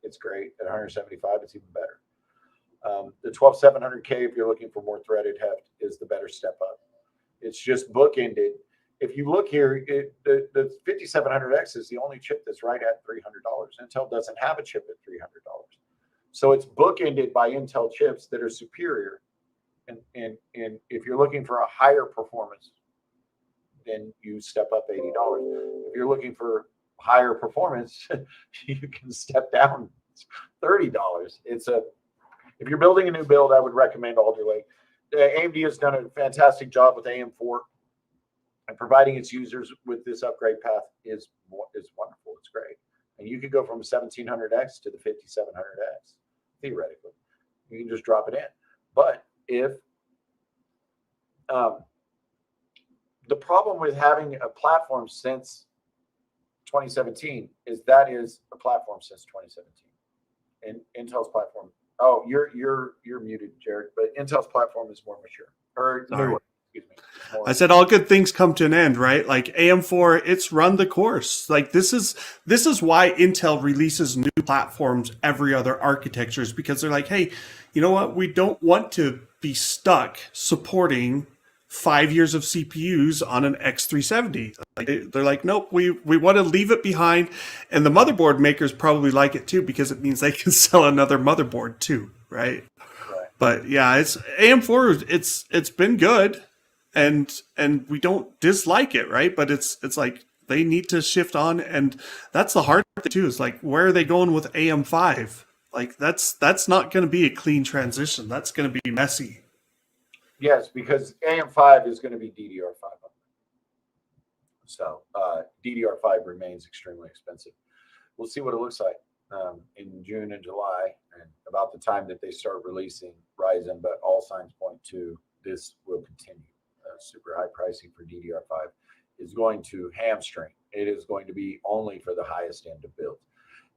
B: It's great. At 175, it's even better. The 12700K, if you're looking for more threaded heft, is the better step up. It's just bookended. If you look here, the 5700X is the only chip that's right at $300. Intel doesn't have a chip at $300. So it's bookended by Intel chips that are superior. And if you're looking for a higher performance, then you step up $80. If you're looking for higher performance, you can step down $30. If you're building a new build, I would recommend Alder Lake. AMD has done a fantastic job with AM4, and providing its users with this upgrade path is wonderful. It's great. And you could go from 1700X to the 5700X, theoretically. You can just drop it in. But if the problem with having a platform since 2017 is that is a platform since 2017. And Intel's platform. Oh, you're muted, Jared. But Intel's platform is more mature. Newer. Excuse me.
A: I said all good things come to an end, right? Like AM4, it's run the course. Like this is why Intel releases new platforms every other architecture, is because they're like, hey, you know what? We don't want to be stuck supporting 5 years of CPUs on an X370. They're like, nope, we want to leave it behind. And the motherboard makers probably like it too, because it means they can sell another motherboard too, right?
B: Right.
A: But yeah, it's AM4. It's been good, and we don't dislike it, right? But it's like they need to shift on, and that's the hard thing too. Is like, where are they going with AM5? Like that's not going to be a clean transition. That's going to be messy.
B: Yes, because AM5 is going to be DDR5. So DDR5 remains extremely expensive. We'll see what it looks like in June and July, and about the time that they start releasing Ryzen. But all signs point to this will continue. Super high pricing for DDR5 is going to hamstring. It is going to be only for the highest end of builds.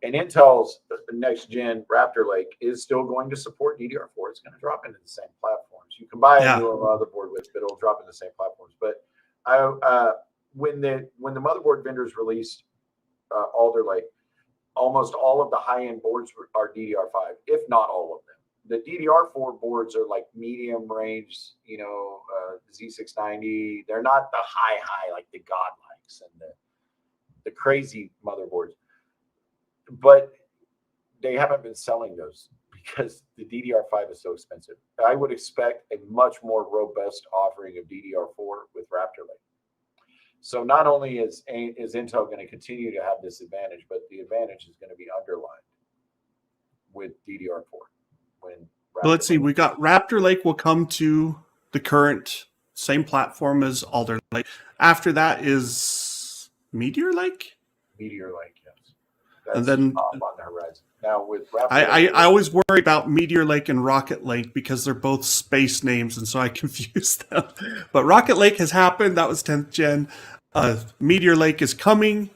B: And Intel's next gen Raptor Lake is still going to support DDR4. It's going to drop into the same platforms. You can buy a newer motherboard with, but it'll drop into the same platforms. But when the motherboard vendors released Alder Lake, almost all of the high end boards are DDR5, if not all of them. The DDR4 boards are like medium range, Z690. They're not the high like the Godlikes and the crazy motherboards. But they haven't been selling those because the DDR5 is so expensive. I would expect a much more robust offering of DDR4 with Raptor Lake. So not only is Intel going to continue to have this advantage, but the advantage is going to be underlined with DDR4.
A: Let's see, we got Raptor Lake will come to the current same platform as Alder Lake. After that is Meteor Lake?
B: Meteor Lake, yes.
A: That's and then
B: on the horizon. Now with Raptor
A: Lake, I always worry about Meteor Lake and Rocket Lake because they're both space names, and so I confuse them. But Rocket Lake has happened. That was 10th gen. Meteor Lake is coming.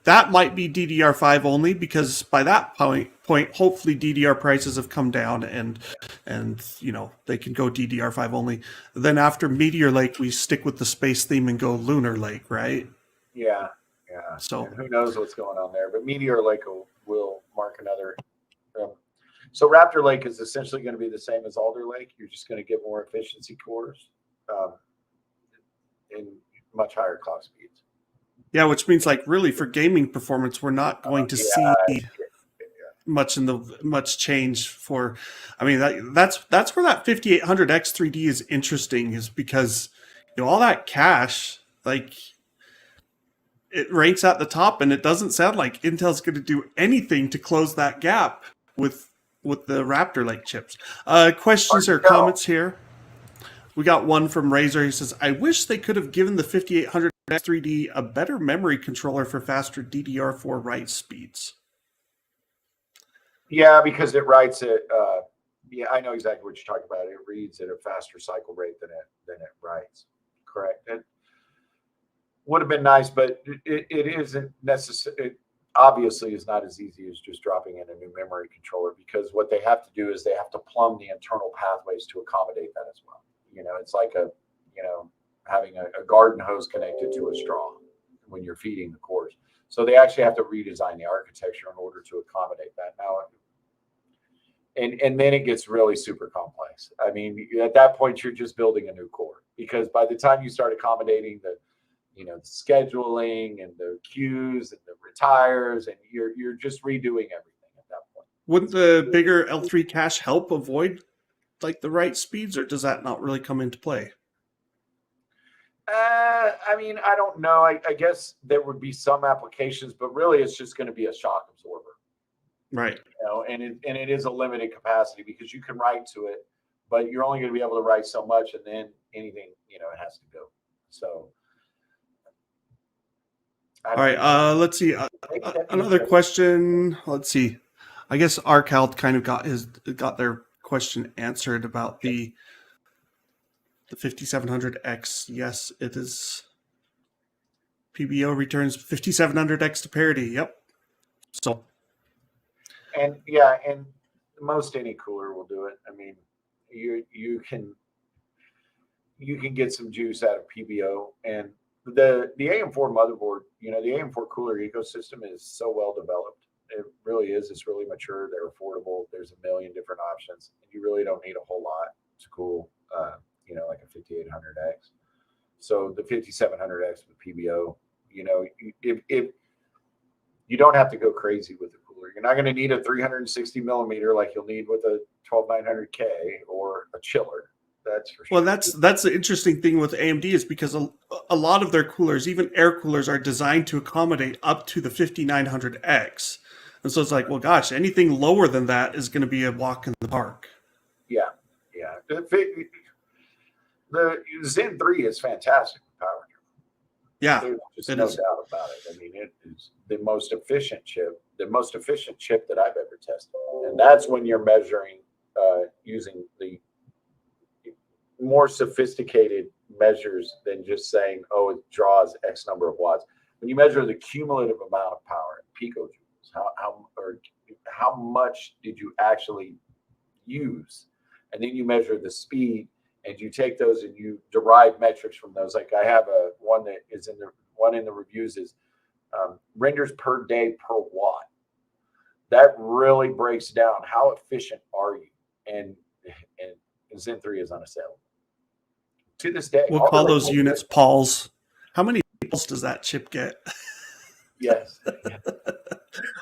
A: That might be DDR5 only, because by that point, hopefully DDR prices have come down and they can go DDR5 only. Then after Meteor Lake, we stick with the space theme and go Lunar Lake, right?
B: Yeah. So and who knows what's going on there? But Meteor Lake will mark another. So Raptor Lake is essentially going to be the same as Alder Lake. You're just going to get more efficiency cores and much higher clock speeds.
A: Yeah, which means like really for gaming performance, we're not going to see much change for. I mean, that's where that 5800 X3D is interesting, is because all that cache, like, it ranks at the top, and it doesn't sound like Intel's going to do anything to close that gap with the Raptor Lake chips. Questions or comments here? We got one from Razer. He says, I wish they could have given the 5800 X3D a better memory controller for faster DDR4 write speeds.
B: Yeah, because it writes it. I know exactly what you're talking about. It reads at a faster cycle rate than it writes. Correct. It would have been nice, but it isn't necessary. It obviously is not as easy as just dropping in a new memory controller, because what they have to do is they have to plumb the internal pathways to accommodate that as well. It's like having a garden hose connected to a straw when you're feeding the cores. So they actually have to redesign the architecture in order to accommodate that. Now, and then it gets really super complex. I mean, at that point, you're just building a new core, because by the time you start accommodating the scheduling and the queues and the retires, and you're just redoing everything at that point.
A: Wouldn't the bigger L3 cache help avoid like the write speeds, or does that not really come into play?
B: I mean, I don't know. I guess there would be some applications, but really it's just going to be a shock absorber.
A: Right.
B: And it is a limited capacity, because you can write to it, but you're only going to be able to write so much, and then anything, it has to go. So.
A: All right. Let's see. Another question. Let's see. I guess Arcal kind of got their question answered about the 5700X. Yes, it is. PBO returns 5700X to parity. Yep. So.
B: And most any cooler will do it. I mean, you can get some juice out of PBO, and the AM4 motherboard, the AM4 cooler ecosystem is so well developed. It really is. It's really mature. They're affordable. There's a million different options, and you really don't need a whole lot to cool like a 5800X. So the 5700X with PBO, if you don't have to go crazy with the cooler, you're not going to need a 360 millimeter like you'll need with a 12900K or a chiller. That's for sure.
A: Well, that's the interesting thing with AMD is because a lot of their coolers, even air coolers, are designed to accommodate up to the 5900X. And so it's like, well, gosh, anything lower than that is going to be a walk in the park.
B: Yeah. The Zen 3 is fantastic with power.
A: Yeah,
B: there's just no doubt about it. I mean, it is the most efficient chip that I've ever tested. And that's when you're measuring using the more sophisticated measures than just saying, oh, it draws X number of watts. When you measure the cumulative amount of power, picojoules, how much did you actually use? And then you measure the speed, and you take those and you derive metrics from those. Like I have one that is in the reviews is renders per day per watt. That really breaks down how efficient are you, and Zen 3 is unassailable. To this day,
A: we'll call those units Pauls. How many Pauls does that chip get?
B: Yes.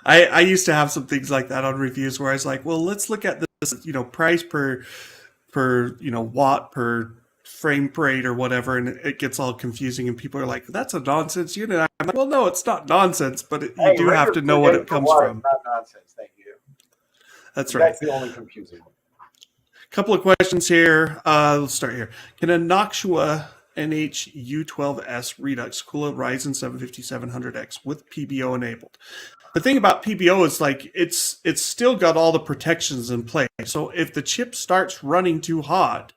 A: I used to have some things like that on reviews where I was like, well, let's look at this, price per watt per frame rate or whatever, and it gets all confusing, and people are like, that's a nonsense unit. I'm like, well, no, it's not nonsense, but you do have to know what it comes from.
B: Not nonsense, thank you.
A: That's right.
B: That's the only confusing one.
A: Couple of questions here. Let's start here. Can a Noctua NH-U12S Redux cool a Ryzen 7 5700X with PBO enabled? The thing about PBO is like it's still got all the protections in place. So if the chip starts running too hot,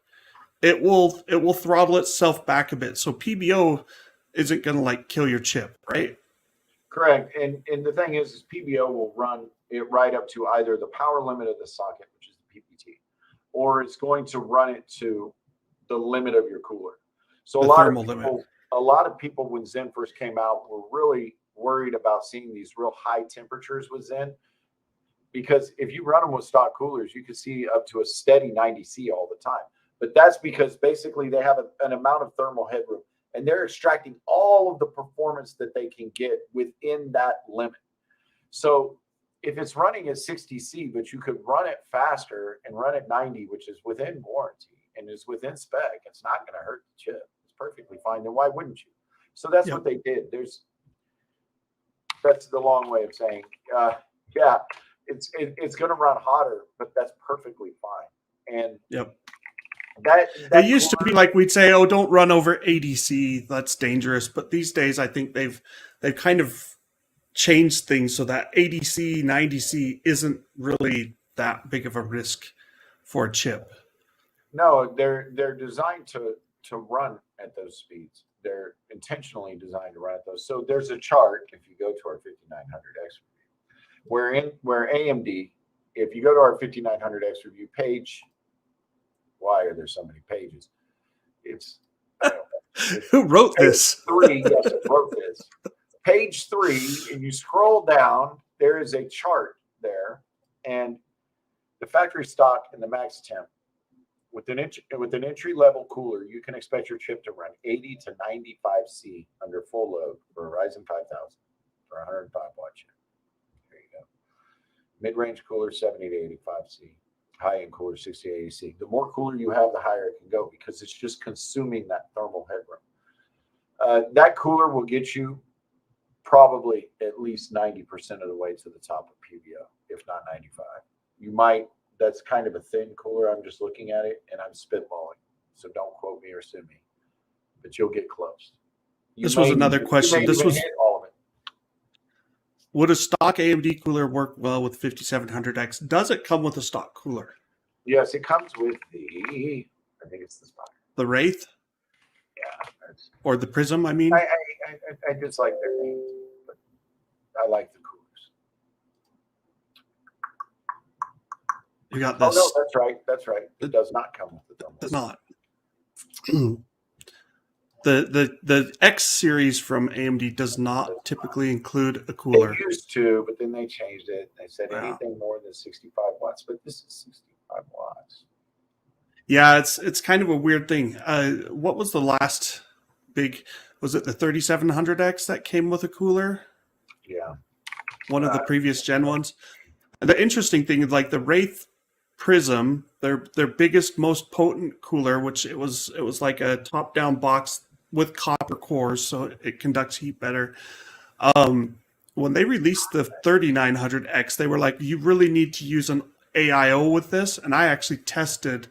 A: it will throttle itself back a bit. So PBO isn't going to like kill your chip, right?
B: Correct. And the thing is PBO will run it right up to either the power limit of the socket, which is the PPT, or it's going to run it to the limit of your cooler. So a lot of people when Zen first came out were really worried about seeing these real high temperatures with Zen, because if you run them with stock coolers, you can see up to a steady 90C all the time. But that's because basically they have an amount of thermal headroom, and they're extracting all of the performance that they can get within that limit. So if it's running at 60C, but you could run it faster and run at 90, which is within warranty and is within spec, it's not going to hurt the chip. It's perfectly fine. Then why wouldn't you? So that's what they did. That's the long way of saying, it's going to run hotter, but that's perfectly fine. And that
A: it used to be like we'd say, oh, don't run over 80C. That's dangerous. But these days, I think they've kind of changed things so that 80C, 90C isn't really that big of a risk for a chip.
B: No, they're designed to run at those speeds. They're intentionally designed to run at those. So there's a chart, if you go to our 5900X review, where AMD, if you go to our 5900X review page, why are there so many pages? It's
A: who wrote this?
B: 3, yes, who wrote this? Page 3, and you scroll down, there is a chart there, and the factory stock and the max temp. With an entry-level cooler, you can expect your chip to run 80 to 95C under full load for a Ryzen 5000 for a 105-watt chip. There you go. Mid-range cooler, 70 to 85C. High-end cooler, 60 to 80C. The more cooler you have, the higher it can go because it's just consuming that thermal headroom. That cooler will get you probably at least 90% of the way to the top of PBO, if not 95. You might. That's kind of a thin cooler. I'm just looking at it and I'm spitballing. So don't quote me or sue me, but you'll get close.
A: This was another question. This was
B: all of it.
A: Would a stock AMD cooler work well with 5700X? Does it come with a stock cooler?
B: Yes, it comes with I think it's the stock.
A: The Wraith?
B: Yeah.
A: Or the Prism, I mean?
B: I just like their names, but I like the coolers.
A: You got this.
B: Oh, no, that's right. It does not come with the thermal.
A: It does not. The X series from AMD does not typically include a cooler.
B: It used to, but then they changed it. They said anything more than 65 watts, but this is 65 watts.
A: Yeah, it's kind of a weird thing. What was the last big? Was it the 3700X that came with a cooler?
B: Yeah.
A: One of the previous gen ones. And the interesting thing is like the Wraith Prism, their biggest, most potent cooler, which it was like a top down box with copper cores, so it conducts heat better. Um, when they released the 3900X, they were like, you really need to use an AIO with this, and I actually tested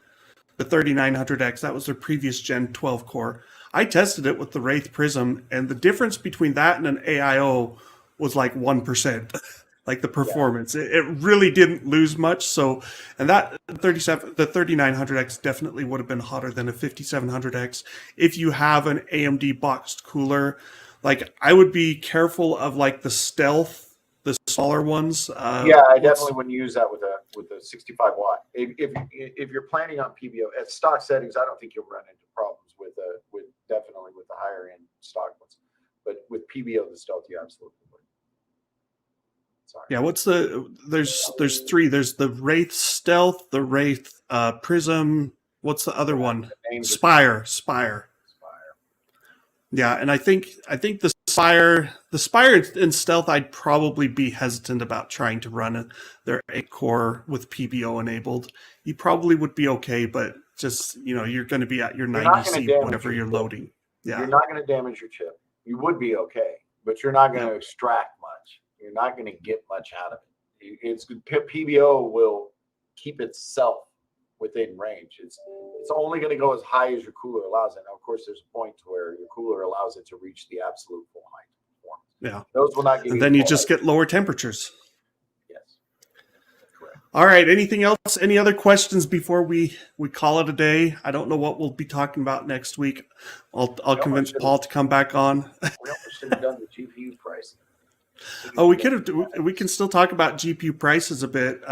A: the 3900X. That was their previous gen 12 core. I tested it with the Wraith Prism, and the difference between that and an AIO was like 1%. Like the
B: Yeah.
A: performance, it really didn't lose much. So, and that the 3900X definitely would have been hotter than a 5700X if you have an AMD boxed cooler. Like I would be careful of like the Stealth, the smaller ones.
B: Yeah, I definitely wouldn't use that with a 65 watt. If you're planning on PBO at stock settings, I don't think you'll run into problems with definitely with the higher end stock ones. But with PBO, the Stealth, you absolutely would. Sorry.
A: Yeah, there's three. There's the Wraith Stealth, the Wraith Prism. What's the other one? Spire. Yeah, and I think the Spire and Stealth, I'd probably be hesitant about trying to run their 8-core with PBO enabled. You probably would be okay, but just you're going to be at your 90 C whenever you're loading. Yeah,
B: you're not going to damage your chip. You would be okay, but you're not going to extract much. You're not going to get much out of it. It's PBO will keep itself within range. It's only going to go as high as your cooler allows it. Now, of course, there's a point where your cooler allows it to reach the absolute full height performance.
A: yeah.
B: Those will not give
A: and then you just get lower temperatures.
B: Yes, correct.
A: All right. Anything else? Any other questions before we call it a day? I don't know what we'll be talking about next week. I'll convince Paul to come back on.
B: We almost should have done the GPU pricing.
A: Oh, we could have. We can still talk about GPU prices a bit.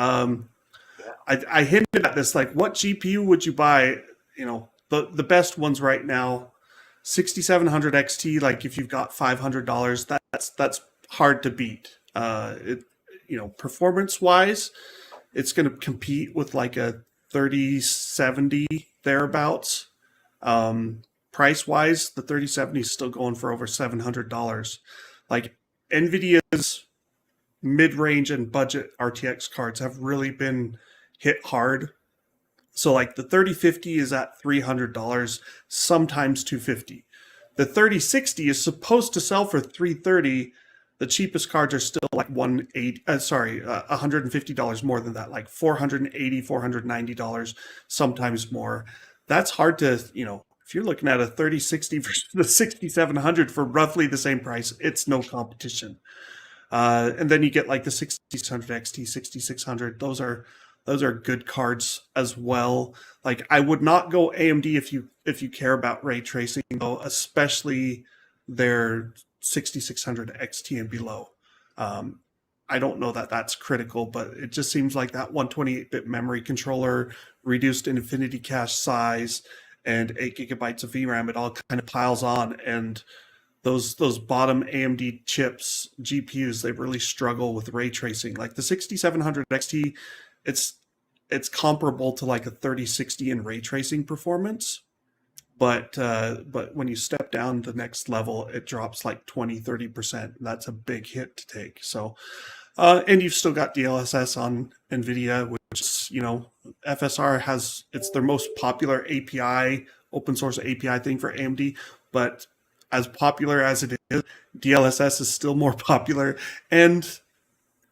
A: I hinted at this, like, what GPU would you buy? The best ones right now, 6700 XT. Like, if you've got $500, that's hard to beat. Performance wise, it's going to compete with like a 3070 thereabouts. Price wise, the 3070 is still going for over $700. Like, NVIDIA's mid-range and budget RTX cards have really been hit hard. So like the 3050 is at $300, sometimes $250. The 3060 is supposed to sell for $330. The cheapest cards are still like $150 more than that, like $480, $490, sometimes more. That's hard to, if you're looking at a 3060 versus the 6700 for roughly the same price, it's no competition. And then you get like the 6600 XT, 6600. Those are good cards as well. Like I would not go AMD if you care about ray tracing, though, especially their 6600 XT and below. I don't know that that's critical, but it just seems like that 128-bit memory controller, reduced infinity cache size, and 8 gigabytes of VRAM, it all kind of piles on. And those bottom AMD chips, GPUs, they really struggle with ray tracing. Like the 6700 XT, it's comparable to like a 3060 in ray tracing performance. But when you step down the next level, it drops like 20-30%. That's a big hit to take. So, and you've still got DLSS on NVIDIA, which is, FSR it's their most popular API, open source API thing for AMD. But as popular as it is, DLSS is still more popular. And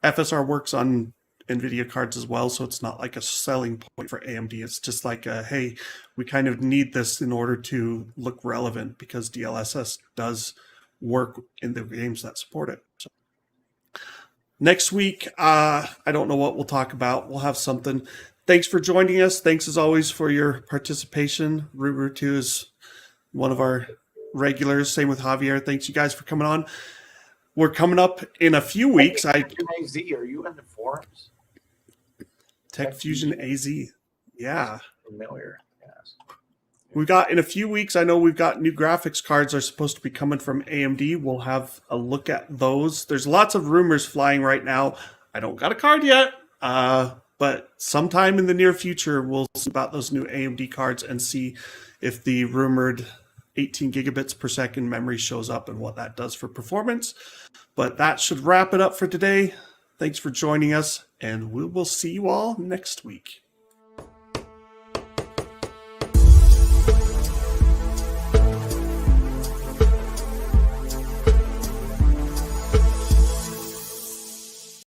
A: FSR works on NVIDIA cards as well, so it's not like a selling point for AMD. It's just like, hey, we kind of need this in order to look relevant because DLSS does work in the games that support it. So next week, I don't know what we'll talk about. We'll have something. Thanks for joining us. Thanks as always for your participation. Ruru too is one of our regulars. Same with Javier. Thanks you guys for coming on. We're coming up in a few weeks.
B: AZ, are you in the forums?
A: Tech Fusion AZ. Yeah.
B: Familiar. Yes.
A: We've got in a few weeks. I know we've got new graphics cards are supposed to be coming from AMD. We'll have a look at those. There's lots of rumors flying right now. I don't got a card yet. But sometime in the near future, we'll see about those new AMD cards and see if the rumored 18 gigabits per second memory shows up and what that does for performance. But that should wrap it up for today. Thanks for joining us, and we will see you all next week.